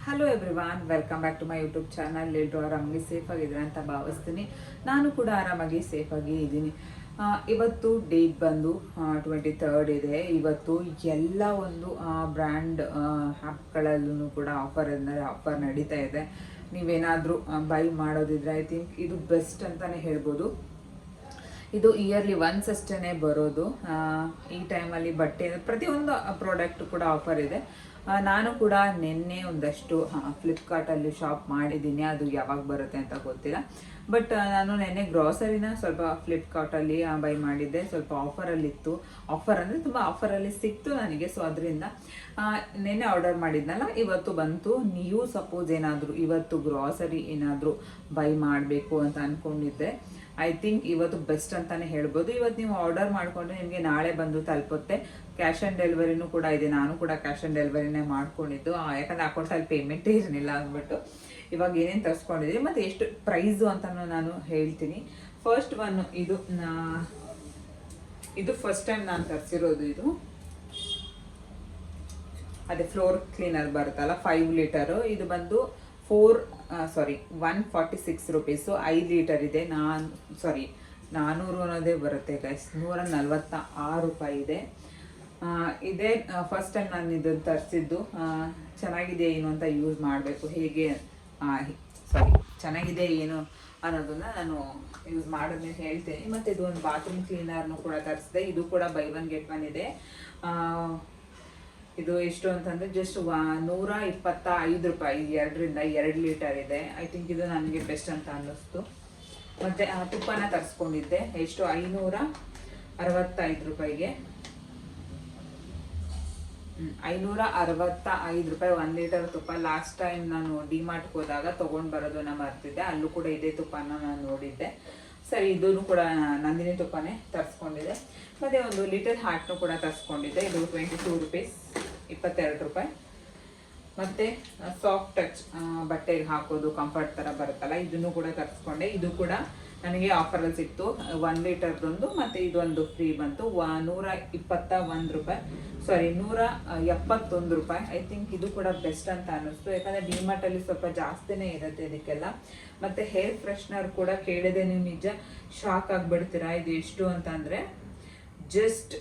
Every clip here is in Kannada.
Hello everyone, welcome back to my YouTube channel. ಎಲ್ಲರೂ ಆರಾಮಾಗಿ ಸೇಫ್ ಆಗಿದ್ರೆ ಅಂತ ಭಾವಿಸ್ತೀನಿ. ನಾನು ಕೂಡ ಆರಾಮಾಗಿ ಸೇಫಾಗಿ ಇದ್ದೀನಿ. ಇವತ್ತು ಡೇಟ್ ಬಂದು 23rd ಇದೆ. ಇವತ್ತು ಎಲ್ಲ ಒಂದು ಬ್ರ್ಯಾಂಡ್ ಆ್ಯಪ್ಗಳಲ್ಲೂ ಕೂಡ ಆಫರ್ ನಡೀತಾ ಇದೆ. ನೀವೇನಾದರೂ ಬೈ ಮಾಡೋದಿದ್ರೆ ಐ ಥಿಂಕ್ ಇದು ಬೆಸ್ಟ್ ಅಂತಲೇ ಹೇಳ್ಬೋದು. ಇದು ಇಯರ್ಲಿ ಒನ್ಸ್ ಅಷ್ಟೇ ಬರೋದು. ಈ ಟೈಮಲ್ಲಿ ಬಟ್ಟೆ ಪ್ರತಿಯೊಂದು ಪ್ರಾಡಕ್ಟ್ ಕೂಡ ಆಫರ್ ಇದೆ. ನಾನು ಕೂಡ ನಿನ್ನೆ ಒಂದಷ್ಟು ಫ್ಲಿಪ್ಕಾರ್ಟಲ್ಲಿ ಶಾಪ್ ಮಾಡಿದ್ದೀನಿ. ಅದು ಯಾವಾಗ ಬರುತ್ತೆ ಅಂತ ಗೊತ್ತಿಲ್ಲ. ಬಟ್ ನಾನು ನಿನ್ನೆ ಗ್ರಾಸರಿನ ಸ್ವಲ್ಪ ಫ್ಲಿಪ್ಕಾರ್ಟಲ್ಲಿ ಬೈ ಮಾಡಿದ್ದೆ. ಸ್ವಲ್ಪ ಆಫರಲ್ಲಿತ್ತು. ಆಫರ್ ಅಂದರೆ ತುಂಬ ಆಫರಲ್ಲಿ ಸಿಕ್ತು ನನಗೆ. ಸೊ ಅದರಿಂದ ನಿನ್ನೆ ಆರ್ಡರ್ ಮಾಡಿದ್ನಲ್ಲ, ಇವತ್ತು ಬಂತು. ನೀವು ಸಪೋಸ್ ಏನಾದರೂ ಇವತ್ತು ಗ್ರಾಸರಿ ಏನಾದರೂ ಬೈ ಮಾಡಬೇಕು ಅಂತ ಅಂದ್ಕೊಂಡಿದ್ದೆ, ಐ ಥಿಂಕ್ ಇವತ್ತು ಬೆಸ್ಟ್ ಅಂತಲೇ ಹೇಳ್ಬೋದು. ಇವತ್ತು ನೀವು ಆರ್ಡರ್ ಮಾಡಿಕೊಂಡ್ರೆ ನಿಮಗೆ ನಾಳೆ ಬಂದು ತಲುಪುತ್ತೆ. ಕ್ಯಾಶ್ ಆನ್ ಡೆಲಿವರಿನೂ ಕೂಡ ಇದೆ. ನಾನು ಕೂಡ ಕ್ಯಾಶ್ ಆನ್ ಡೆಲಿವರಿನೇ ಮಾಡ್ಕೊಂಡಿದ್ದು, ಯಾಕಂದರೆ ಅಕೌಂಟಲ್ಲಿ ಪೇಮೆಂಟೇ ಇರಲಿಲ್ಲ ಅಂದ್ಬಿಟ್ಟು. ಇವಾಗ ಏನೇನು ತರಿಸ್ಕೊಂಡಿದ್ದೀನಿ ಮತ್ತು ಎಷ್ಟು ಪ್ರೈಸು ಅಂತಲೂ ನಾನು ಹೇಳ್ತೀನಿ. ಫಸ್ಟ್ ಒನ್ ಇದು ಫಸ್ಟ್ ಟೈಮ್ ನಾನು ತರಿಸಿರೋದು. ಇದು ಅದೇ ಫ್ಲೋರ್ ಕ್ಲೀನರ್ ಬರುತ್ತಲ್ಲ, 5 ಲೀಟರು. ಇದು ಬಂದು 146 ರುಪೀಸು. 5 ಲೀಟರ್ ಇದೆ. 400 ಅನ್ನೋದೇ ಬರುತ್ತೆ ಗೈಸ್. 146 ರೂಪಾಯಿ ಇದೆ. ಇದೇ ಫಸ್ಟ್ ಟೈಮ್ ನಾನು ಇದನ್ನು ತರಿಸಿದ್ದು. ಚೆನ್ನಾಗಿದೆ ಏನು ಅಂತ ಯೂಸ್ ಮಾಡಬೇಕು, ಹೇಗೆ ಚೆನ್ನಾಗಿದೆ ಏನು ಅನ್ನೋದನ್ನ ನಾನು ಯೂಸ್ ಮಾಡೋದನ್ನ ಹೇಳ್ತೇನೆ. ಮತ್ತು ಇದು ಒಂದು ಬಾತ್ರೂಮ್ ಕ್ಲೀನರ್ನು ಕೂಡ ತರಿಸಿದೆ. ಇದು ಕೂಡ ಬೈ ಒನ್ ಗೆಟ್ ಒನ್ ಇದೆ. ಇದು ಎಷ್ಟು ಅಂತಂದರೆ ಜಸ್ಟ್ 125 ರೂಪಾಯಿ. 2 ಲೀಟರ್ ಇದೆ. ಐ ಥಿಂಕ್ ಇದು ನನಗೆ ಬೆಸ್ಟ್ ಅಂತ ಅನ್ನಿಸ್ತು. ಮತ್ತು ತುಪ್ಪನ ತರಿಸ್ಕೊಂಡಿದ್ದೆ. ಎಷ್ಟು 565 ರೂಪಾಯಿಗೆ. 565 ರೂಪಾಯಿ 1 ಲೀಟರ್ ತುಪ್ಪ. ಲಾಸ್ಟ್ ಟೈಮ್ ನಾನು ಡಿಮಾರ್ಟ್ಗೆ ಹೋದಾಗ ತೊಗೊಂಡು ಬರೋದನ್ನ ಮರ್ತಿದ್ದೆ. ಅಲ್ಲೂ ಕೂಡ ಇದೇ ತುಪ್ಪನ ನಾನು ನೋಡಿದ್ದೆ. ಸರಿ, ಇದನ್ನು ಕೂಡ ನಂದಿನಿ ತುಪ್ಪನೇ ತರಿಸ್ಕೊಂಡಿದ್ದೆ. ಮತ್ತು ಒಂದು ಲಿಟಲ್ ಹಾರ್ಟ್ನು ಕೂಡ ತರಿಸ್ಕೊಂಡಿದ್ದೆ. ಇದು 22 ರುಪೀಸ್, 22 ರೂಪಾಯಿ. ಮತ್ತು ಸಾಫ್ಟ್ ಟಚ್ ಬಟ್ಟೆಗೆ ಹಾಕೋದು ಕಂಫರ್ಟ್ ಥರ ಬರುತ್ತಲ್ಲ, ಇದನ್ನು ಕೂಡ ತರಿಸ್ಕೊಂಡೆ. ಇದು ಕೂಡ ನನಗೆ ಆಫರಲ್ಲಿ ಸಿಕ್ತು. 1 ಲೀಟರ್ದೊಂದು ಮತ್ತು ಇದೊಂದು ಫ್ರೀ ಬಂತು. 171 ರೂಪಾಯಿ, 171 ರೂಪಾಯಿ. ಐ ಥಿಂಕ್ ಇದು ಕೂಡ ಬೆಸ್ಟ್ ಅಂತ ಅನ್ನಿಸ್ತು. ಯಾಕಂದರೆ ಡಿಮಾರ್ಟಲ್ಲಿ ಸ್ವಲ್ಪ ಜಾಸ್ತಿನೇ ಇರುತ್ತೆ ಇದಕ್ಕೆಲ್ಲ. ಮತ್ತು ಹೇರ್ ಫ್ರೆಶ್ನರ್ ಕೂಡ ಕೇಳಿದೆ, ನೀವು ನಿಜ ಶಾಕ್ ಆಗಿಬಿಡ್ತೀರಾ. ಇದು ಎಷ್ಟು ಅಂತಂದರೆ ಜಸ್ಟ್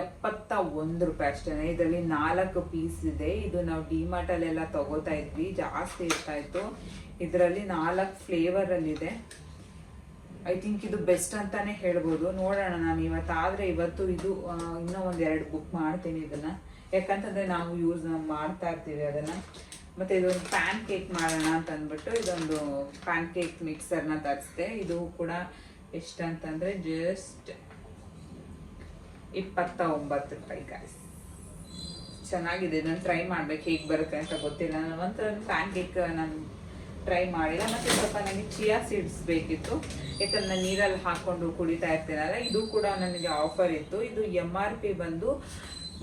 71 ರೂಪಾಯಿ ಅಷ್ಟೇ. ಇದರಲ್ಲಿ 4 ಪೀಸ್ ಇದೆ. ಇದು ನಾವು ಡಿಮಾರ್ಟಲ್ಲೆಲ್ಲ ತಗೋತಾ ಇದ್ವಿ, ಜಾಸ್ತಿ ಇರ್ತಾಯಿತ್ತು. ಇದರಲ್ಲಿ 4 ಫ್ಲೇವರಲ್ಲಿದೆ. ಐ ಥಿಂಕ್ ಇದು ಬೆಸ್ಟ್ ಅಂತಾನೆ ಹೇಳ್ಬೋದು. ನೋಡೋಣ, ನಾನು ಇವತ್ತು ಇದು ಇನ್ನೂ 1-2 ಬುಕ್ ಮಾಡ್ತೀನಿ ಇದನ್ನು. ಯಾಕಂತಂದರೆ ನಾವು ಯೂಸ್ ಮಾಡ್ತಾ ಇರ್ತೀವಿ ಅದನ್ನು. ಮತ್ತು ಇದೊಂದು ಪ್ಯಾನ್ ಕೇಕ್ ಮಾಡೋಣ ಅಂತ ಅಂದ್ಬಿಟ್ಟು ಇದೊಂದು ಪ್ಯಾನ್ ಕೇಕ್ ಮಿಕ್ಸರ್ನ ತರಿಸಿದೆ. ಇದು ಕೂಡ ಎಷ್ಟಂತಂದರೆ ಜಸ್ಟ್ 29 ರೂಪಾಯಿ ಗಾಯ್ಸ್. ಚೆನ್ನಾಗಿದೆ. ಇದನ್ನು ಟ್ರೈ ಮಾಡ್ಬೇಕು, ಹೇಗೆ ಬರುತ್ತೆ ಅಂತ ಗೊತ್ತಿಲ್ಲ. ನಾನು ಒಂಥರ ಪ್ಯಾನ್ ಕೇಕ್ ನಾನು ಟ್ರೈ ಮಾಡಿಲ್ಲ. ಮತ್ತು ಸ್ವಲ್ಪ ನನಗೆ ಚಿಯಾ ಸೀಡ್ಸ್ ಬೇಕಿತ್ತು, ಯಾಕಂದ್ರೆ ನಾನು ನೀರಲ್ಲಿ ಹಾಕ್ಕೊಂಡು ಕುಡಿತಾ ಇರ್ತೀನಲ್ಲ. ಇದು ಕೂಡ ನನಗೆ ಆಫರ್ ಇತ್ತು. ಇದು MRP ಬಂದು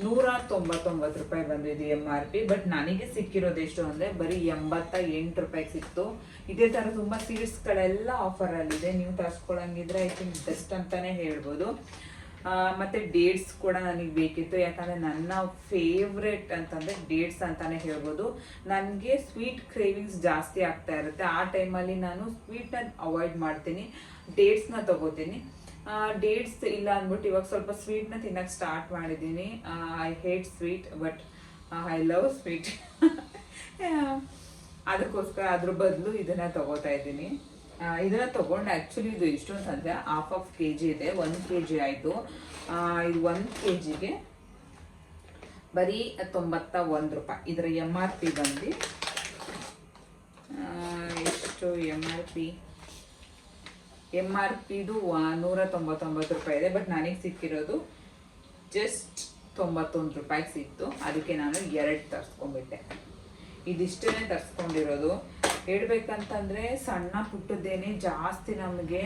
199 ರೂಪಾಯಿ ಬಂದು ಇದು MRP. ಬಟ್ ನನಗೆ ಸಿಕ್ಕಿರೋದು ಎಷ್ಟು ಅಂದರೆ ಬರೀ 88 ರೂಪಾಯಿಗೆ ಸಿಕ್ತು. ಇದೇ ಥರ ತುಂಬ ಸೀಡ್ಸ್ಗಳೆಲ್ಲ ಆಫರಲ್ಲಿದೆ. ನೀವು ತರಿಸ್ಕೊಳ್ಳಂಗಿದ್ರೆ ಐ ಥಿಂಕ್ ಬೆಸ್ಟ್ ಅಂತಲೇ ಹೇಳ್ಬೋದು. ಮತ್ತು ಡೇಟ್ಸ್ ಕೂಡ ನನಗೆ ಬೇಕಿತ್ತು. ಯಾಕಂದರೆ ನನ್ನ ಫೇವ್ರೆಟ್ ಅಂತಂದರೆ ಡೇಟ್ಸ್ ಅಂತಲೇ ಹೇಳ್ಬೋದು. ನನಗೆ ಸ್ವೀಟ್ ಕ್ರೇವಿಂಗ್ಸ್ ಜಾಸ್ತಿ ಆಗ್ತಾ ಇರುತ್ತೆ. ಆ ಟೈಮಲ್ಲಿ ನಾನು ಸ್ವೀಟ್ನ ಅವಾಯ್ಡ್ ಮಾಡ್ತೀನಿ, ಡೇಟ್ಸ್ನ ತೊಗೋತೀನಿ. ಡೇಟ್ಸ್ ಇಲ್ಲ ಅಂದ್ಬಿಟ್ಟು ಇವಾಗ ಸ್ವಲ್ಪ ಸ್ವೀಟ್ನ ತಿನ್ನೋಕ್ಕೆ ಸ್ಟಾರ್ಟ್ ಮಾಡಿದ್ದೀನಿ. I hate sweet but I love sweet. ಅದಕ್ಕೋಸ್ಕರ ಅದ್ರ ಬದಲು ಇದನ್ನು ತೊಗೋತಾ ಇದ್ದೀನಿ. ಇದನ್ನು ತೊಗೊಂಡು ಆ್ಯಕ್ಚುಲಿ ಇದು ಎಷ್ಟು ಅಂತಂದರೆ ಹಾಫ್ kg ಇದೆ. 1 kg ಆಯಿತು. ಇದು 1 kgಗೆ ಬರೀ 91 ರೂಪಾಯಿ. ಇದರ MRP ಬಂದು ಎಷ್ಟು MRPದು 199 ರೂಪಾಯಿ ಇದೆ. ಬಟ್ ನನಗೆ ಸಿಕ್ಕಿರೋದು ಜಸ್ಟ್ 91 ರೂಪಾಯಿಗೆ ಸಿಕ್ತು. ಅದಕ್ಕೆ ನಾನು 2 ತರಿಸ್ಕೊಂಡ್ಬಿಟ್ಟೆ. ಇದಿಷ್ಟೇ ತರಿಸ್ಕೊಂಡಿರೋದು. ಹೇಳ್ಬೇಕಂತಂದರೆ ಸಣ್ಣ ಪುಟ್ಟದ್ದೇನೆ ಜಾಸ್ತಿ ನಮಗೆ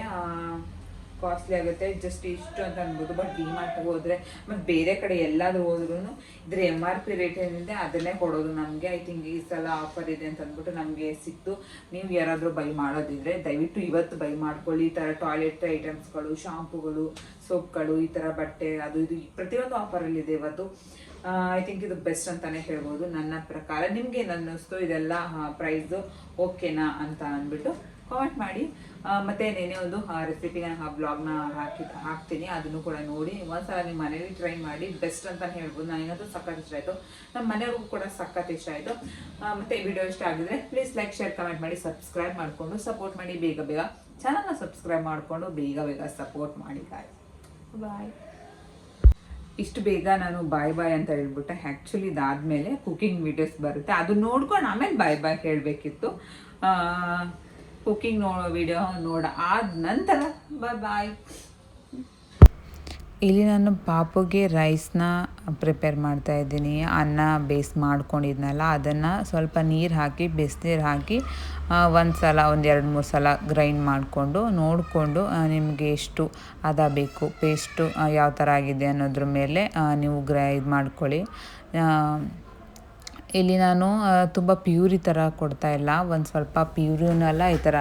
ಕಾಸ್ಟ್ಲಿ ಆಗುತ್ತೆ. ಜಸ್ಟ್ ಇಷ್ಟು ಅಂತ ಅನ್ಬೋದು. ಬಟ್ ಡಿಮಾರ್ಟ್ಗೆ ಹೋದರೆ ಮತ್ತು ಬೇರೆ ಕಡೆ ಎಲ್ಲಾದರೂ ಹೋದ್ರೂ ಇದ್ರ MRP ರೇಟ್ ಏನಿದೆ ಅದನ್ನೇ ಕೊಡೋದು ನಮಗೆ. ಐ ಥಿಂಕ್ ಈ ಸಲ ಆಫರ್ ಇದೆ ಅಂತ ಅಂದ್ಬಿಟ್ಟು ನಮಗೆ ಸಿಕ್ತು. ನೀವು ಯಾರಾದರೂ ಬೈ ಮಾಡೋದಿದ್ರೆ ದಯವಿಟ್ಟು ಇವತ್ತು ಬೈ ಮಾಡ್ಕೊಳ್ಳಿ. ಈ ಥರ ಟಾಯ್ಲೆಟ್ ಐಟಮ್ಸ್ಗಳು, ಶಾಂಪುಗಳು, ಸೋಪ್ಗಳು, ಈ ಥರ ಬಟ್ಟೆ ಅದು ಇದು ಪ್ರತಿಯೊಂದು ಆಫರಲ್ಲಿದೆ ಇವತ್ತು. ಐ ಥಿಂಕ್ ಇದು ಬೆಸ್ಟ್ ಅಂತಲೇ ಹೇಳ್ಬೋದು ನನ್ನ ಪ್ರಕಾರ. ನಿಮ್ಗೇನು ಅನ್ನಿಸ್ತು ಇದೆಲ್ಲ ಪ್ರೈಸು ಓಕೆನಾ ಅಂತ ಅಂದ್ಬಿಟ್ಟು ಕಾಮೆಂಟ್ ಮಾಡಿ. ಮತ್ತು ನೆನೆ ಒಂದು ರೆಸಿಪಿನ ಬ್ಲಾಗ್ನ ಹಾಕ್ತೀನಿ, ಅದನ್ನು ಕೂಡ ನೋಡಿ ಒಂದ್ಸಲ ನಿಮ್ಮ ಮನೇಲಿ ಟ್ರೈ ಮಾಡಿ. ಬೆಸ್ಟ್ ಅಂತಲೇ ಹೇಳ್ಬೋದು. ನನಗಂತೂ ಸಖತ್ ಇಷ್ಟ ಆಯಿತು, ನಮ್ಮ ಮನೆಯವ್ರಿಗೂ ಕೂಡ ಸಖತ್ ಇಷ್ಟ ಆಯಿತು. ಮತ್ತು ವಿಡಿಯೋ ಇಷ್ಟ ಆಗಿದ್ರೆ ಪ್ಲೀಸ್ ಲೈಕ್, ಶೇರ್, ಕಮೆಂಟ್ ಮಾಡಿ, ಸಬ್ಸ್ಕ್ರೈಬ್ ಮಾಡಿಕೊಂಡು ಸಪೋರ್ಟ್ ಮಾಡಿ. ಬೇಗ ಬೇಗ ಚಾನಲ್ನ ಸಬ್ಸ್ಕ್ರೈಬ್ ಮಾಡಿಕೊಂಡು ಬೇಗ ಬೇಗ ಸಪೋರ್ಟ್ ಮಾಡಿ ಗಾಯ್ಸ್. ಬಾಯ್. ಇಷ್ಟು ಬೇಗ ನಾನು ಬಾಯ್ ಬಾಯ್ ಅಂತ ಹೇಳ್ಬಿಟ್ಟೆ. ಆ್ಯಕ್ಚುಲಿ ಇದಾದಮೇಲೆ ಕುಕಿಂಗ್ ವೀಡಿಯೋಸ್ ಬರುತ್ತೆ, ಅದು ನೋಡ್ಕೊಂಡು ಆಮೇಲೆ ಬಾಯ್ ಬಾಯ್ ಹೇಳಬೇಕಿತ್ತು. ಕುಕಿಂಗ್ ವಿಡಿಯೋ ಆದ ನಂತರ ಬಾಯ್ ಬಾಯ್. ಇಲ್ಲಿ ನಾನು ಪಾಪುಗೆ ರೈಸ್ನ ಪ್ರಿಪೇರ್ ಮಾಡ್ತಾಯಿದ್ದೀನಿ. ಅನ್ನ ಬೇಯಿಸಿ ಮಾಡ್ಕೊಂಡಿದ್ನಲ್ಲ ಅದನ್ನು ಸ್ವಲ್ಪ ನೀರು ಹಾಕಿ, ಬಿಸಿನೀರು ಹಾಕಿ ಒಂದು ಸಲ, ಒಂದು 2-3 ಸಲ ಗ್ರೈಂಡ್ ಮಾಡಿಕೊಂಡು ನೋಡಿಕೊಂಡು ನಿಮಗೆ ಎಷ್ಟು ಅದ ಬೇಕು, ಪೇಸ್ಟು ಯಾವ ಥರ ಆಗಿದೆ ಅನ್ನೋದ್ರ ಮೇಲೆ ನೀವು ಇದು ಮಾಡ್ಕೊಳ್ಳಿ. ಇಲ್ಲಿ ನಾನು ತುಂಬ ಪ್ಯೂರಿ ಥರ ಕೊಡ್ತಾಯಿಲ್ಲ, ಒಂದು ಸ್ವಲ್ಪ ಪ್ಯೂರಿನೂ ಅಲ್ಲ, ಈ ಥರ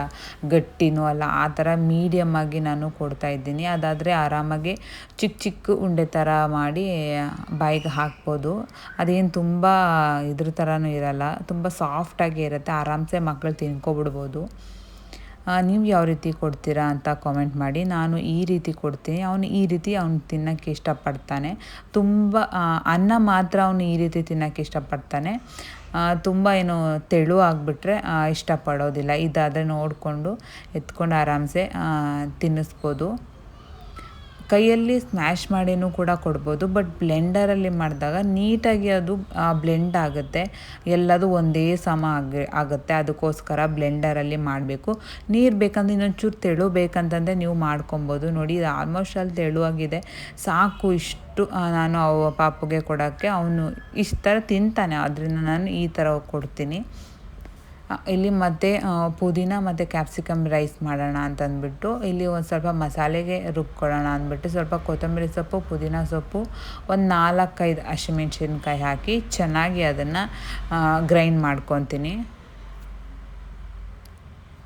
ಗಟ್ಟಿನೂ ಅಲ್ಲ, ಆ ಥರ ಮೀಡಿಯಮ್ಮಾಗಿ ನಾನು ಕೊಡ್ತಾಯಿದ್ದೀನಿ. ಅದಾದರೆ ಆರಾಮಾಗಿ ಚಿಕ್ಕ ಚಿಕ್ಕ ಉಂಡೆ ಥರ ಮಾಡಿ ಬಾಯಿಗೆ ಹಾಕ್ಬೋದು. ಅದೇನು ತುಂಬ ಇದ್ರ ಥರನೂ ಇರಲ್ಲ, ತುಂಬ ಸಾಫ್ಟಾಗಿ ಇರುತ್ತೆ, ಆರಾಮ್ಸೆ ಮಕ್ಕಳು ತಿನ್ಕೊಬಿಡ್ಬೋದು. ನೀವು ಯಾವ ರೀತಿ ಕೊಡ್ತೀರಾ ಅಂತ ಕಾಮೆಂಟ್ ಮಾಡಿ. ನಾನು ಈ ರೀತಿ ಕೊಡ್ತೀನಿ, ಈ ರೀತಿ ಅವ್ನು ತಿನ್ನೋಕ್ಕೆ ಇಷ್ಟಪಡ್ತಾನೆ. ತುಂಬ ಅನ್ನ ಮಾತ್ರ ಅವನು ಈ ರೀತಿ ತಿನ್ನೋಕ್ಕೆ ಇಷ್ಟಪಡ್ತಾನೆ. ತುಂಬ ಏನು ತೆಳು ಆಗಿಬಿಟ್ರೆ ಇಷ್ಟಪಡೋದಿಲ್ಲ. ಇದಾದರೆ ನೋಡಿಕೊಂಡು ಎತ್ಕೊಂಡು ಆರಾಮ್ಸೆ ತಿನ್ನಿಸ್ಬೋದು. ಕೈಯಲ್ಲಿ ಸ್ಮ್ಯಾಶ್ ಮಾಡಿನೂ ಕೂಡ ಕೊಡ್ಬೋದು, ಬಟ್ ಬ್ಲೆಂಡರಲ್ಲಿ ಮಾಡಿದಾಗ ನೀಟಾಗಿ ಅದು ಬ್ಲೆಂಡ್ ಆಗುತ್ತೆ, ಎಲ್ಲದು ಒಂದೇ ಸಮ ಆಗುತ್ತೆ. ಅದಕ್ಕೋಸ್ಕರ ಬ್ಲೆಂಡರಲ್ಲಿ ಮಾಡಬೇಕು. ನೀರು ಬೇಕಂದ್ರೆ ಇನ್ನೊಂಚೂರು ತೆಳು ಬೇಕಂತಂದರೆ ನೀವು ಮಾಡ್ಕೊಬೋದು. ನೋಡಿ ಇದು ಆಲ್ಮೋಸ್ಟ್ ಅಲ್ಲಿ ತೆಳುವಾಗಿದೆ, ಸಾಕು ಇಷ್ಟು ನಾನು ಪಾಪುಗೆ ಕೊಡೋಕ್ಕೆ. ಅವನು ಇಷ್ಟು ಥರ ತಿಂತಾನೆ, ಅದರಿಂದ ನಾನು ಈ ಥರ ಕೊಡ್ತೀನಿ. ಇಲ್ಲಿ ಮತ್ತು ಪುದೀನ ಮತ್ತು ಕ್ಯಾಪ್ಸಿಕಮ್ ರೈಸ್ ಮಾಡೋಣ ಅಂತಂದ್ಬಿಟ್ಟು ಇಲ್ಲಿ ಒಂದು ಸ್ವಲ್ಪ ಮಸಾಲೆಗೆ ರುಬ್ಕೊಳ್ಳೋಣ ಅಂದ್ಬಿಟ್ಟು ಸ್ವಲ್ಪ ಕೊತ್ತಂಬರಿ ಸೊಪ್ಪು, ಪುದೀನ ಸೊಪ್ಪು, ಒಂದು 4-5 ಹಸಿಮೆಣ್ಸಿನ್ಕಾಯಿ ಹಾಕಿ ಚೆನ್ನಾಗಿ ಅದನ್ನು ಗ್ರೈಂಡ್ ಮಾಡ್ಕೊತೀನಿ.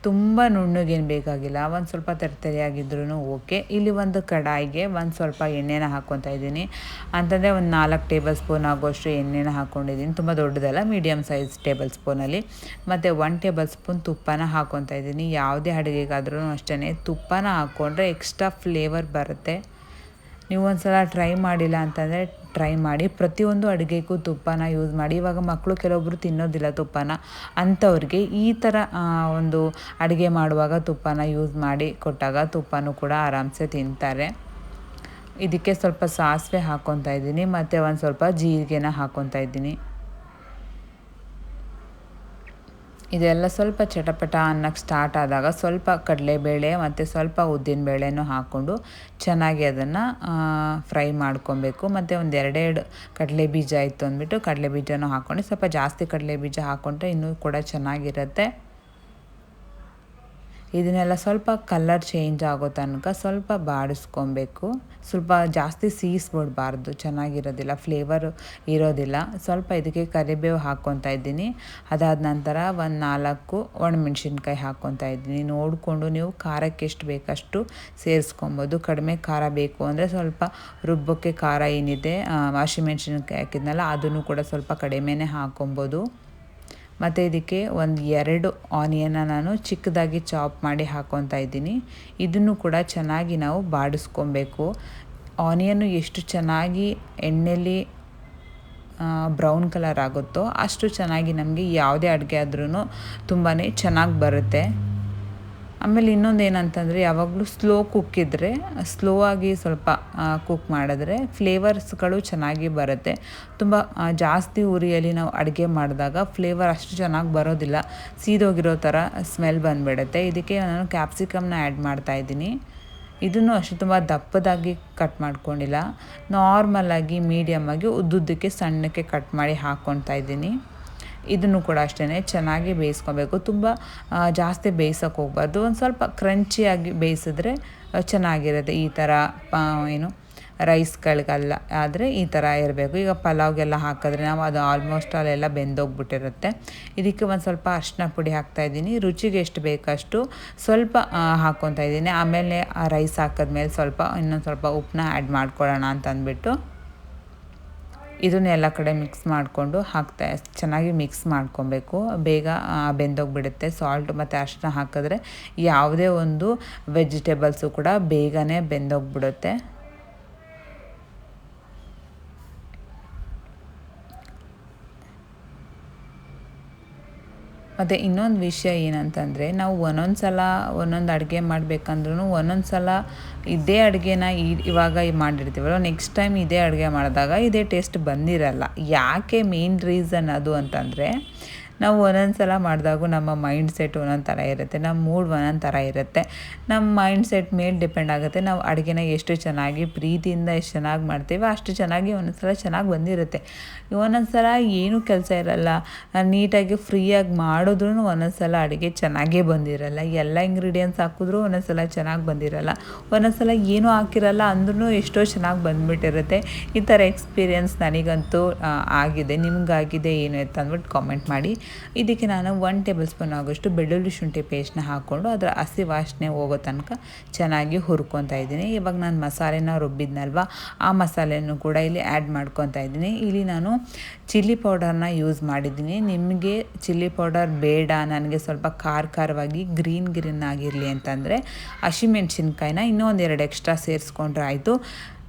ತುಂಬ ನುಣ್ಣಗೇನು ಬೇಕಾಗಿಲ್ಲ, ಒಂದು ಸ್ವಲ್ಪ ತರಿಯಾಗಿದ್ರೂ ಓಕೆ. ಇಲ್ಲಿ ಒಂದು ಕಡಾಯಿಗೆ ಒಂದು ಸ್ವಲ್ಪ ಎಣ್ಣೆನ ಹಾಕ್ಕೊತಾ ಇದ್ದೀನಿ. ಅಂತಂದರೆ ಒಂದು 4 ಟೇಬಲ್ ಸ್ಪೂನ್ ಆಗೋಷ್ಟು ಎಣ್ಣೆನ ಹಾಕ್ಕೊಂಡಿದ್ದೀನಿ. ತುಂಬ ದೊಡ್ಡದಲ್ಲ, ಮೀಡಿಯಮ್ ಸೈಜ್ ಟೇಬಲ್ ಸ್ಪೂನಲ್ಲಿ. ಮತ್ತು 1 ಟೇಬಲ್ ಸ್ಪೂನ್ ತುಪ್ಪನ ಹಾಕ್ಕೊತಾ ಇದ್ದೀನಿ. ಯಾವುದೇ ಅಡುಗೆಗಾದ್ರೂ ಅಷ್ಟೇ ತುಪ್ಪನ ಹಾಕ್ಕೊಂಡ್ರೆ ಎಕ್ಸ್ಟ್ರಾ ಫ್ಲೇವರ್ ಬರುತ್ತೆ. ನೀವು ಒಂದು ಸಲ ಟ್ರೈ ಮಾಡಿಲ್ಲ ಅಂತಂದರೆ ಟ್ರೈ ಮಾಡಿ. ಪ್ರತಿಯೊಂದು ಅಡುಗೆಗೂ ತುಪ್ಪನ ಯೂಸ್ ಮಾಡಿ. ಇವಾಗ ಮಕ್ಕಳು ಕೆಲವೊಬ್ಬರು ತಿನ್ನೋದಿಲ್ಲ ತುಪ್ಪನ, ಅಂಥವ್ರಿಗೆ ಈ ಥರ ಒಂದು ಅಡುಗೆ ಮಾಡುವಾಗ ತುಪ್ಪನ ಯೂಸ್ ಮಾಡಿ ಕೊಟ್ಟಾಗ ತುಪ್ಪನೂ ಕೂಡ ಆರಾಮ್ಸೆ ತಿಂತಾರೆ. ಇದಕ್ಕೆ ಸ್ವಲ್ಪ ಸಾಸಿವೆ ಹಾಕ್ಕೊತಾ ಇದ್ದೀನಿ ಮತ್ತು ಒಂದು ಸ್ವಲ್ಪ ಜೀರಿಗೆನ ಹಾಕ್ಕೊತಾ ಇದ್ದೀನಿ. ಇದೆಲ್ಲ ಸ್ವಲ್ಪ ಚಟಪಟ ಅನ್ನಕ್ಕೆ ಸ್ಟಾರ್ಟ್ ಆದಾಗ ಸ್ವಲ್ಪ ಕಡಲೆಬೇಳೆ ಮತ್ತು ಸ್ವಲ್ಪ ಉದ್ದಿನಬೇಳೆನೂ ಹಾಕ್ಕೊಂಡು ಚೆನ್ನಾಗಿ ಅದನ್ನು ಫ್ರೈ ಮಾಡ್ಕೊಬೇಕು. ಮತ್ತು ಒಂದು 2 ಕಡಲೆ ಬೀಜ ಇತ್ತು ಅಂದ್ಬಿಟ್ಟು ಕಡಲೆ ಬೀಜನೂ ಹಾಕ್ಕೊಂಡು, ಸ್ವಲ್ಪ ಜಾಸ್ತಿ ಕಡಲೆ ಬೀಜ ಹಾಕ್ಕೊಂಡ್ರೆ ಇನ್ನೂ ಕೂಡ ಚೆನ್ನಾಗಿರುತ್ತೆ. ಇದನ್ನೆಲ್ಲ ಸ್ವಲ್ಪ ಕಲರ್ ಚೇಂಜ್ ಆಗೋ ತನಕ ಸ್ವಲ್ಪ ಬಾಡಿಸ್ಕೊಬೇಕು. ಸ್ವಲ್ಪ ಜಾಸ್ತಿ ಸೀಸ್ಬಿಡ್ಬಾರ್ದು, ಚೆನ್ನಾಗಿರೋದಿಲ್ಲ, ಫ್ಲೇವರು ಇರೋದಿಲ್ಲ. ಸ್ವಲ್ಪ ಇದಕ್ಕೆ ಕರಿಬೇವು ಹಾಕ್ಕೊತಾ ಇದ್ದೀನಿ. ಅದಾದ ನಂತರ ಒಂದು 4 ಒಣಮೆಣ್ಸಿನ್ಕಾಯಿ ಹಾಕ್ಕೊತಾ ಇದ್ದೀನಿ. ನೋಡಿಕೊಂಡು ನೀವು ಖಾರಕ್ಕೆ ಎಷ್ಟು ಬೇಕಷ್ಟು ಸೇರಿಸ್ಕೊಬೋದು. ಕಡಿಮೆ ಖಾರ ಬೇಕು ಅಂದರೆ ಸ್ವಲ್ಪ ರುಬ್ಬಕ್ಕೆ ಖಾರ ಏನಿದೆ ಹಸಿಮೆಣ್ಸಿನ್ಕಾಯಿ ಹಾಕಿದ್ನಲ್ಲ ಅದನ್ನು ಕೂಡ ಸ್ವಲ್ಪ ಕಡಿಮೆನೇ ಹಾಕ್ಕೊಬೋದು. ಮತ್ತು ಇದಕ್ಕೆ ಒಂದು 2 ಆನಿಯನ್ನ ನಾನು ಚಿಕ್ಕದಾಗಿ ಚಾಪ್ ಮಾಡಿ ಹಾಕ್ಕೊತಾ ಇದ್ದೀನಿ. ಇದನ್ನು ಕೂಡ ಚೆನ್ನಾಗಿ ನಾವು ಬಾಡಿಸ್ಕೊಬೇಕು. ಆನಿಯನ್ನು ಎಷ್ಟು ಚೆನ್ನಾಗಿ ಎಣ್ಣೆಯಲ್ಲಿ ಬ್ರೌನ್ ಕಲರ್ ಆಗುತ್ತೋ ಅಷ್ಟು ಚೆನ್ನಾಗಿ ನಮಗೆ ಯಾವುದೇ ಅಡುಗೆ ಆದ್ರೂ ತುಂಬಾ ಚೆನ್ನಾಗಿ ಬರುತ್ತೆ. ಆಮೇಲೆ ಇನ್ನೊಂದು ಏನಂತಂದರೆ ಯಾವಾಗಲೂ ಸ್ಲೋ ಕುಕ್ಕಿದ್ರೆ, ಸ್ಲೋ ಆಗಿ ಸ್ವಲ್ಪ ಕುಕ್ ಮಾಡಿದ್ರೆ ಫ್ಲೇವರ್ಸ್ಗಳು ಚೆನ್ನಾಗಿ ಬರುತ್ತೆ. ತುಂಬ ಜಾಸ್ತಿ ಉರಿಯಲ್ಲಿ ನಾವು ಅಡುಗೆ ಮಾಡಿದಾಗ ಫ್ಲೇವರ್ ಅಷ್ಟು ಚೆನ್ನಾಗಿ ಬರೋದಿಲ್ಲ, ಸೀದೋಗಿರೋ ಥರ ಸ್ಮೆಲ್ ಬಂದುಬಿಡುತ್ತೆ. ಇದಕ್ಕೆ ನಾನು ಕ್ಯಾಪ್ಸಿಕಮ್ನ ಆ್ಯಡ್ ಮಾಡ್ತಾಯಿದ್ದೀನಿ. ಇದನ್ನು ಅಷ್ಟು ತುಂಬ ದಪ್ಪದಾಗಿ ಕಟ್ ಮಾಡ್ಕೊಂಡಿಲ್ಲ, ನಾರ್ಮಲಾಗಿ ಮೀಡಿಯಮ್ಮಾಗಿ ಉದ್ದುದ್ದಕ್ಕೆ ಸಣ್ಣಕ್ಕೆ ಕಟ್ ಮಾಡಿ ಹಾಕ್ಕೊತಾ ಇದ್ದೀನಿ. ಇದನ್ನು ಕೂಡ ಅಷ್ಟೇ ಚೆನ್ನಾಗಿ ಬೇಯಿಸ್ಕೊಬೇಕು. ತುಂಬ ಜಾಸ್ತಿ ಬೇಯಿಸೋಕೆ ಹೋಗ್ಬಾರ್ದು, ಒಂದು ಸ್ವಲ್ಪ ಕ್ರಂಚಿಯಾಗಿ ಬೇಯಿಸಿದ್ರೆ ಚೆನ್ನಾಗಿರುತ್ತೆ. ಈ ಥರ ರೈಸ್ಗಳಿಗೆಲ್ಲ ಆದರೆ ಈ ಥರ ಇರಬೇಕು. ಈಗ ಪಲಾವ್ಗೆಲ್ಲ ಹಾಕಿದ್ರೆ ನಾವು ಅದು ಆಲ್ಮೋಸ್ಟ್ ಅಲ್ಲೆಲ್ಲ ಬೆಂದೋಗ್ಬಿಟ್ಟಿರುತ್ತೆ. ಇದಕ್ಕೆ ಒಂದು ಸ್ವಲ್ಪ ಅರಿಶಿನ ಪುಡಿ ಹಾಕ್ತಾಯಿದ್ದೀನಿ. ರುಚಿಗೆ ಎಷ್ಟು ಬೇಕಷ್ಟು ಸ್ವಲ್ಪ ಹಾಕ್ಕೊತಾ ಇದ್ದೀನಿ. ಆಮೇಲೆ ಆ ರೈಸ್ ಹಾಕಿದ್ಮೇಲೆ ಇನ್ನೊಂದು ಸ್ವಲ್ಪ ಉಪ್ಪನ್ನ ಆ್ಯಡ್ ಮಾಡ್ಕೊಳ್ಳೋಣ ಅಂತ ಅಂದ್ಬಿಟ್ಟು ಇದನ್ನೆಲ್ಲ ಕಡೆ ಮಿಕ್ಸ್ ಮಾಡಿಕೊಂಡು ಚೆನ್ನಾಗಿ ಮಿಕ್ಸ್ ಮಾಡ್ಕೊಬೇಕು. ಬೇಗ ಬೆಂದೋಗಿಬಿಡುತ್ತೆ. ಸಾಲ್ಟ್ ಮತ್ತು ಅರಿಶಿನ ಹಾಕಿದ್ರೆ ಯಾವುದೇ ಒಂದು ವೆಜಿಟೇಬಲ್ಸು ಕೂಡ ಬೇಗನೆ ಬೆಂದೋಗಿಬಿಡುತ್ತೆ. ಮತ್ತು ಇನ್ನೊಂದು ವಿಷಯ ಏನಂತಂದರೆ, ನಾವು ಒಂದೊಂದು ಸಲ ಒಂದೊಂದು ಅಡುಗೆ ಮಾಡಬೇಕಂದ್ರೂ ಒಂದೊಂದು ಸಲ ಇದೇ ಅಡುಗೆನ ಇವಾಗ ಮಾಡಿರ್ತೀವಲ್ಲ, ನೆಕ್ಸ್ಟ್ ಟೈಮ್ ಇದೇ ಅಡುಗೆ ಮಾಡಿದಾಗ ಇದೇ ಟೇಸ್ಟ್ ಬಂದಿರಲ್ಲ. ಯಾಕೆ ಮೇನ್ ರೀಸನ್ ಅದು ಅಂತಂದರೆ, ನಾವು ಒಂದೊಂದು ಸಲ ಮಾಡಿದಾಗೂ ನಮ್ಮ ಮೈಂಡ್ ಸೆಟ್ ಒಂದೊಂದು ಥರ ಇರುತ್ತೆ, ನಮ್ಮ ಮೂಡ್ ಒಂದೊಂದು ಥರ ಇರುತ್ತೆ. ನಮ್ಮ ಮೈಂಡ್ ಸೆಟ್ ಮೇಲೆ ಡಿಪೆಂಡ್ ಆಗುತ್ತೆ. ನಾವು ಅಡುಗೆನ ಎಷ್ಟು ಚೆನ್ನಾಗಿ ಪ್ರೀತಿಯಿಂದ ಎಷ್ಟು ಚೆನ್ನಾಗಿ ಮಾಡ್ತೀವಿ ಅಷ್ಟು ಚೆನ್ನಾಗಿ ಒಂದೊಂದು ಸಲ ಚೆನ್ನಾಗಿ ಬಂದಿರುತ್ತೆ. ಒಂದೊಂದು ಸಲ ಏನೂ ಕೆಲಸ ಇರಲ್ಲ, ನೀಟಾಗಿ ಫ್ರೀಯಾಗಿ ಮಾಡಿದ್ರೂ ಒಂದೊಂದು ಸಲ ಅಡುಗೆ ಚೆನ್ನಾಗೇ ಬಂದಿರಲ್ಲ. ಎಲ್ಲ ಇಂಗ್ರೀಡಿಯೆಂಟ್ಸ್ ಹಾಕಿದ್ರೂ ಒಂದೊಂದು ಸಲ ಚೆನ್ನಾಗಿ ಬಂದಿರಲ್ಲ. ಒಂದೊಂದು ಸಲ ಏನೂ ಹಾಕಿರಲ್ಲ ಅಂದ್ರೂ ಎಷ್ಟೋ ಚೆನ್ನಾಗಿ ಬಂದುಬಿಟ್ಟಿರುತ್ತೆ. ಈ ಥರ ಎಕ್ಸ್ಪೀರಿಯೆನ್ಸ್ ನನಗಂತೂ ಆಗಿದೆ. ನಿಮಗಾಗಿದೆ ಏನು ಅಂತ ಅಂದ್ಬಿಟ್ಟು ಕಾಮೆಂಟ್ ಮಾಡಿ. ಇದಕ್ಕೆ ನಾನು 1 ಟೇಬಲ್ ಸ್ಪೂನ್ ಆಗೋಷ್ಟು ಬೆಳ್ಳುಳ್ಳಿ ಶುಂಠಿ ಪೇಸ್ಟ್ನ ಹಾಕ್ಕೊಂಡು ಅದರ ಹಸಿ ವಾಸನೆ ಹೋಗೋ ತನಕ ಚೆನ್ನಾಗಿ ಹುರ್ಕೊತಾ ಇದ್ದೀನಿ. ಇವಾಗ ನಾನು ಮಸಾಲೆನ ರುಬ್ಬಿದ್ನಲ್ವ, ಆ ಮಸಾಲೆನೂ ಕೂಡ ಇಲ್ಲಿ ಆ್ಯಡ್ ಮಾಡ್ಕೊತಾ ಇದ್ದೀನಿ. ಇಲ್ಲಿ ನಾನು ಚಿಲ್ಲಿ ಪೌಡರ್ನ ಯೂಸ್ ಮಾಡಿದ್ದೀನಿ. ನಿಮಗೆ ಚಿಲ್ಲಿ ಪೌಡರ್ ಬೇಡ, ನನಗೆ ಸ್ವಲ್ಪ ಖಾರವಾಗಿ ಗ್ರೀನ್ ಆಗಿರಲಿ ಅಂತಂದರೆ ಹಸಿಮೆಣ್ಸಿನ್ಕಾಯಿನ ಇನ್ನೂ 1-2 ಎಕ್ಸ್ಟ್ರಾ ಸೇರಿಸ್ಕೊಂಡ್ರೆ ಆಯಿತು.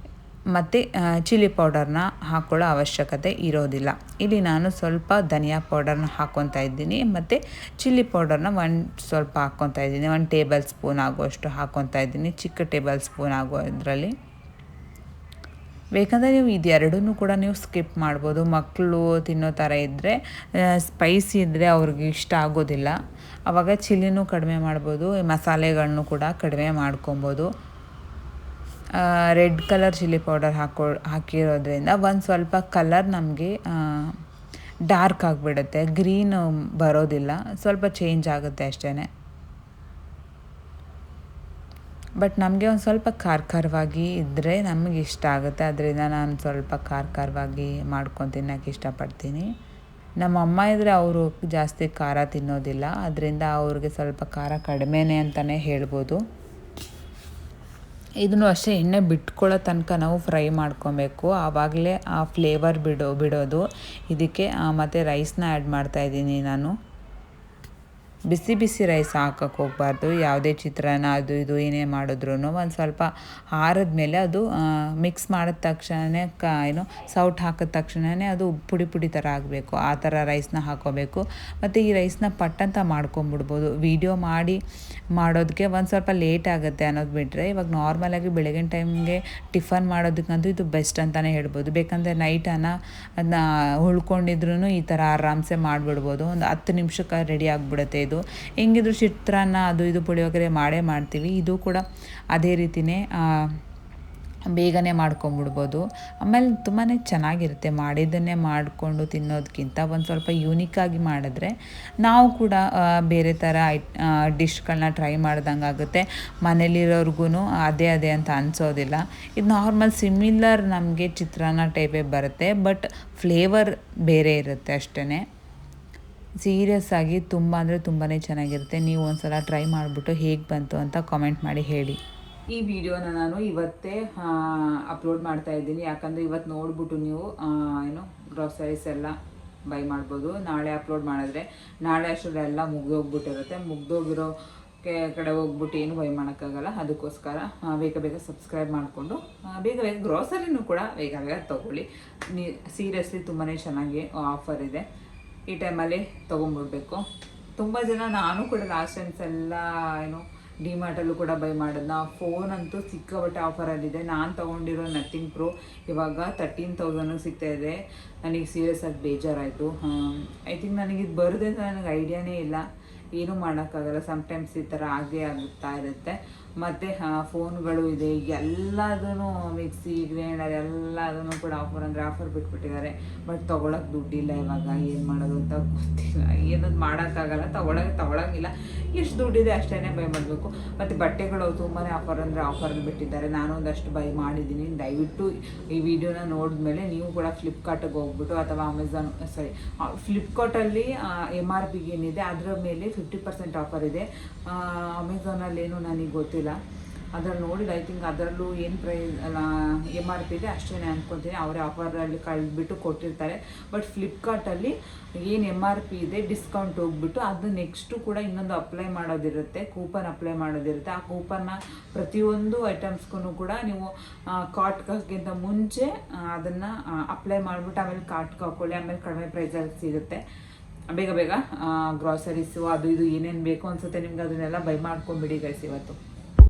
ಮತ್ತು ಚಿಲ್ಲಿ ಪೌಡರ್ನ ಹಾಕ್ಕೊಳ್ಳೋ ಅವಶ್ಯಕತೆ ಇರೋದಿಲ್ಲ. ಇಲ್ಲಿ ನಾನು ಸ್ವಲ್ಪ ಧನಿಯಾ ಪೌಡರ್ನ ಹಾಕ್ಕೊತಾ ಇದ್ದೀನಿ ಮತ್ತು ಚಿಲ್ಲಿ ಪೌಡರ್ನ ಸ್ವಲ್ಪ ಹಾಕ್ಕೊತಾ ಇದ್ದೀನಿ. 1 ಟೇಬಲ್ ಸ್ಪೂನ್ ಆಗುವಷ್ಟು ಹಾಕ್ಕೊತಾ ಇದ್ದೀನಿ, ಚಿಕ್ಕ ಟೇಬಲ್ ಸ್ಪೂನ್ ಆಗೋ ಇದರಲ್ಲಿ. ಬೇಕಂದರೆ ನೀವು ಇದೆರಡನ್ನೂ ಕೂಡ ನೀವು ಸ್ಕಿಪ್ ಮಾಡ್ಬೋದು. ಮಕ್ಕಳು ತಿನ್ನೋ ಥರ ಇದ್ದರೆ, ಸ್ಪೈಸಿ ಇದ್ದರೆ ಅವ್ರಿಗೆ ಇಷ್ಟ ಆಗೋದಿಲ್ಲ. ಆವಾಗ ಚಿಲ್ಲಿನೂ ಕಡಿಮೆ ಮಾಡ್ಬೋದು, ಮಸಾಲೆಗಳನ್ನೂ ಕೂಡ ಕಡಿಮೆ ಮಾಡ್ಕೊಬೋದು. ರೆಡ್ ಕಲರ್ ಚಿಲ್ಲಿ ಪೌಡರ್ ಹಾಕಿರೋದ್ರಿಂದ ಒಂದು ಸ್ವಲ್ಪ ಕಲರ್ ನಮಗೆ ಡಾರ್ಕ್ ಆಗಿಬಿಡುತ್ತೆ, ಗ್ರೀನ್ ಬರೋದಿಲ್ಲ, ಸ್ವಲ್ಪ ಚೇಂಜ್ ಆಗುತ್ತೆ ಅಷ್ಟೇ. ಬಟ್ ನಮಗೆ ಒಂದು ಸ್ವಲ್ಪ ಖಾರವಾಗಿ ಇದ್ದರೆ ನಮಗೆ ಇಷ್ಟ ಆಗುತ್ತೆ. ಅದರಿಂದ ನಾನು ಸ್ವಲ್ಪ ಖಾರವಾಗಿ ಮಾಡ್ಕೊಂಡು ತಿನ್ನೋಕ್ಕೆ ಇಷ್ಟಪಡ್ತೀನಿ. ನಮ್ಮ ಅಮ್ಮ ಇದ್ದರೆ ಅವರು ಜಾಸ್ತಿ ಖಾರ ತಿನ್ನೋದಿಲ್ಲ, ಅದರಿಂದ ಅವ್ರಿಗೆ ಸ್ವಲ್ಪ ಖಾರ ಕಡಿಮೆನೇ ಅಂತಲೇ ಹೇಳ್ಬೋದು. ಇದನ್ನು ಅಷ್ಟೇ ಎಣ್ಣೆ ಬಿಟ್ಕೊಳ್ಳೋ ತನಕ ನಾವು ಫ್ರೈ ಮಾಡ್ಕೊಬೇಕು. ಆವಾಗಲೇ ಆ ಫ್ಲೇವರ್ ಬಿಡೋದು ಇದಕ್ಕೆ. ಮತ್ತು ರೈಸ್ನ ಆ್ಯಡ್ ಮಾಡ್ತಾಯಿದ್ದೀನಿ ನಾನು. ಬಿಸಿ ರೈಸ್ ಹಾಕೋಕ್ಕೆ ಹೋಗಬಾರ್ದು. ಯಾವುದೇ ಚಿತ್ರಾನ್ನ ಅದು ಇದು ಏನೇ ಮಾಡಿದ್ರೂ ಒಂದು ಸ್ವಲ್ಪ ಆರಿದ ಮೇಲೆ ಅದು ಮಿಕ್ಸ್ ಮಾಡಿದ ತಕ್ಷಣವೇ ಸೌಟ್ ಹಾಕಿದ ತಕ್ಷಣವೇ ಅದು ಪುಡಿ ಥರ ಆಗಬೇಕು. ಆ ಥರ ರೈಸ್ನ ಹಾಕ್ಕೋಬೇಕು. ಮತ್ತು ಈ ರೈಸ್ನ ಪಟ್ಟಂತ ಮಾಡ್ಕೊಂಬಿಡ್ಬೋದು. ವೀಡಿಯೋ ಮಾಡೋದಕ್ಕೆ ಒಂದು ಸ್ವಲ್ಪ ಲೇಟ್ ಆಗುತ್ತೆ ಅನ್ನೋದು ಬಿಟ್ಟರೆ, ಇವಾಗ ನಾರ್ಮಲಾಗಿ ಬೆಳಗಿನ ಟೈಮ್ಗೆ ಟಿಫನ್ ಮಾಡೋದಕ್ಕಂತೂ ಇದು ಬೆಸ್ಟ್ ಅಂತಲೇ ಹೇಳ್ಬೋದು. ಬೇಕಂದರೆ ನೈಟನ್ನು ಅದನ್ನ ಉಳ್ಕೊಂಡಿದ್ರೂ ಈ ಥರ ಆರಾಮ್ಸೆ ಮಾಡಿಬಿಡ್ಬೋದು. ಒಂದು 10 ನಿಮಿಷಕ್ಕೆ ರೆಡಿ ಆಗಿಬಿಡುತ್ತೆ ಇದು. ಹೆಂಗಿದ್ರು ಚಿತ್ರಾನ್ನ ಅದು ಇದು ಪುಳಿಯೋಗರೆ ಮಾಡ್ತೀವಿ. ಇದು ಕೂಡ ಅದೇ ರೀತಿಯೇ ಬೇಗನೆ ಮಾಡ್ಕೊಂಬಿಡ್ಬೋದು. ಆಮೇಲೆ ತುಂಬಾ ಚೆನ್ನಾಗಿರುತ್ತೆ. ಮಾಡಿದ್ದನ್ನೇ ಮಾಡಿಕೊಂಡು ತಿನ್ನೋದಕ್ಕಿಂತ ಒಂದು ಸ್ವಲ್ಪ ಯೂನಿಕ್ಕಾಗಿ ಮಾಡಿದ್ರೆ ನಾವು ಕೂಡ ಬೇರೆ ಥರ ಡಿಶ್ಗಳನ್ನ ಟ್ರೈ ಮಾಡ್ದಂಗೆ ಆಗುತ್ತೆ. ಮನೇಲಿರೋರ್ಗು ಅದೇ ಅಂತ ಅನಿಸೋದಿಲ್ಲ. ಇದು ನಾರ್ಮಲ್ ಸಿಮಿಲರ್ ನಮಗೆ ಚಿತ್ರಾನ್ನ ಟೈಪೇ ಬರುತ್ತೆ, ಬಟ್ ಫ್ಲೇವರ್ ಬೇರೆ ಇರುತ್ತೆ ಅಷ್ಟೇ. ಸೀರಿಯಸ್ ಆಗಿ ತುಂಬ ಅಂದರೆ ತುಂಬಾ ಚೆನ್ನಾಗಿರುತ್ತೆ. ನೀವು ಒಂದು ಸಲ ಟ್ರೈ ಮಾಡಿಬಿಟ್ಟು ಹೇಗೆ ಬಂತು ಅಂತ ಕಾಮೆಂಟ್ ಮಾಡಿ ಹೇಳಿ. ಈ ವಿಡಿಯೋನ ನಾನು ಇವತ್ತೇ ಅಪ್ಲೋಡ್ ಮಾಡ್ತಾ ಇದ್ದೀನಿ. ಯಾಕಂದರೆ ಇವತ್ತು ನೋಡ್ಬಿಟ್ಟು ನೀವು ಗ್ರೋಸರೀಸ್ ಎಲ್ಲ ಬೈ ಮಾಡ್ಬೋದು. ನಾಳೆ ಅಪ್ಲೋಡ್ ಮಾಡಿದ್ರೆ ನಾಳೆ ಅಷ್ಟರಲ್ಲೆಲ್ಲ ಮುಗ್ದೋಗ್ಬಿಟ್ಟಿರುತ್ತೆ. ಮುಗ್ದೋಗಿರೋ ಕಡೆ ಹೋಗ್ಬಿಟ್ಟು ಏನು ಬೈ ಮಾಡೋಕ್ಕಾಗಲ್ಲ. ಅದಕ್ಕೋಸ್ಕರ ಬೇಗ ಸಬ್ಸ್ಕ್ರೈಬ್ ಮಾಡಿಕೊಂಡು ಬೇಗ ಗ್ರೋಸರಿನೂ ಕೂಡ ಬೇಗ ತೊಗೊಳ್ಳಿ. ಸೀರಿಯಸ್ಲಿ ತುಂಬಾ ಚೆನ್ನಾಗಿ ಆಫರ್ ಇದೆ. ಈ ಟೈಮಲ್ಲಿ ತೊಗೊಂಡ್ಬಿಡ್ಬೇಕು. ತುಂಬ ಜನ, ನಾನು ಕೂಡ ಲಾಸ್ಟ್ ಟೈಮ್ಸ್ ಎಲ್ಲ ಡಿಮಾರ್ಟಲ್ಲೂ ಕೂಡ ಬೈ ಮಾಡೋದನ್ನ. ಫೋನ್ ಅಂತೂ ಸಿಕ್ಕಾಬಟ್ಟೆ ಆಫರಲ್ಲಿದೆ. ನಾನು ತೊಗೊಂಡಿರೋ ನಥಿಂಗ್ ಪ್ರೋ ಇವಾಗ 13,000 ಸಿಗ್ತಾಯಿದೆ. ನನಗೆ ಸೀರಿಯಸ್ ಆಗಿ ಬೇಜಾರಾಯಿತು. ಐ ಥಿಂಕ್ ನನಗಿದು ಬರುತ್ತೆ ಅಂತ ನನಗೆ ಐಡಿಯಾನೇ ಇಲ್ಲ. ಏನೂ ಮಾಡೋಕ್ಕಾಗಲ್ಲ. ಸಮ್ಟೈಮ್ಸ್ ಈ ಥರ ಆಗುತ್ತಾ ಇರುತ್ತೆ. ಮತ್ತು ಫೋನ್ಗಳು ಇದೆ, ಎಲ್ಲದೂ ಮಿಕ್ಸಿ ಗ್ರೈಂಡರ್ ಎಲ್ಲದೂ ಕೂಡ ಆಫರ್ ಬಿಟ್ಬಿಟ್ಟಿದ್ದಾರೆ. ಬಟ್ ತೊಗೊಳಕ್ಕೆ ದುಡ್ಡಿಲ್ಲ. ಇವಾಗ ಏನು ಮಾಡೋದು ಅಂತ ಗೊತ್ತಿಲ್ಲ. ಏನದು ಮಾಡೋಕ್ಕಾಗಲ್ಲ. ತೊಗೊಳಂಗಿಲ್ಲ. ಎಷ್ಟು ದುಡ್ಡಿದೆ ಅಷ್ಟೇ ಬೈ ಮಾಡಬೇಕು. ಮತ್ತು ಬಟ್ಟೆಗಳು ತುಂಬಾ ಆಫರಲ್ಲಿ ಬಿಟ್ಟಿದ್ದಾರೆ. ನಾನು ಒಂದಷ್ಟು ಬೈ ಮಾಡಿದ್ದೀನಿ. ದಯವಿಟ್ಟು ಈ ವಿಡಿಯೋನ ನೋಡಿದ್ಮೇಲೆ ನೀವು ಕೂಡ ಫ್ಲಿಪ್ಕಾರ್ಟಿಗೆ ಹೋಗ್ಬಿಟ್ಟು ಅಥವಾ ಫ್ಲಿಪ್ಕಾರ್ಟಲ್ಲಿ MRP ಏನಿದೆ ಅದರ ಮೇಲೆ 50% ಆಫರ್ ಇದೆ. ಅಮೆಝಾನಲ್ಲೇನು ನನಗೆ ಗೊತ್ತಿಲ್ಲ. ಅದ್ರಲ್ಲಿ ನೋಡಿದ ಐ ಥಿಂಕ್ ಅದರಲ್ಲೂ ಏನು ಪ್ರೈಸ್ ಅಲ್ಲ MRP ಇದೆ ಅಷ್ಟೇ ಅನ್ಕೊತೀನಿ, ಅವರೇ ಆಫರಲ್ಲಿ ಕಳೆದ್ಬಿಟ್ಟು ಕೊಟ್ಟಿರ್ತಾರೆ. ಬಟ್ ಫ್ಲಿಪ್ಕಾರ್ಟಲ್ಲಿ ಏನು MRP ಇದೆ ಡಿಸ್ಕೌಂಟ್ ಹೋಗ್ಬಿಟ್ಟು ಅದು ನೆಕ್ಸ್ಟು ಕೂಡ ಇನ್ನೊಂದು ಅಪ್ಲೈ ಮಾಡೋದಿರುತ್ತೆ, ಕೂಪನ್ ಅಪ್ಲೈ ಮಾಡೋದಿರುತ್ತೆ. ಆ ಕೂಪನ್ನ ಪ್ರತಿಯೊಂದು ಐಟಮ್ಸ್ಗೂ ಕೂಡ ನೀವು ಕಾರ್ಟ್ಗಿಂತ ಮುಂಚೆ ಅದನ್ನು ಅಪ್ಲೈ ಮಾಡಿಬಿಟ್ಟು ಆಮೇಲೆ ಕಾರ್ಟ್ಗೆ ಹಾಕ್ಕೊಳ್ಳಿ, ಆಮೇಲೆ ಕಡಿಮೆ ಪ್ರೈಸಲ್ಲಿ ಸಿಗುತ್ತೆ. ಬೇಗ ಬೇಗ ಗ್ರಾಸರೀಸು ಅದು ಇದು ಏನೇನು ಬೇಕು ಅನಿಸುತ್ತೆ ನಿಮ್ಗೆ ಅದನ್ನೆಲ್ಲ ಬೈ ಮಾಡ್ಕೊಂಬಿಡಿ ಗೈಸ್ ಇವತ್ತು.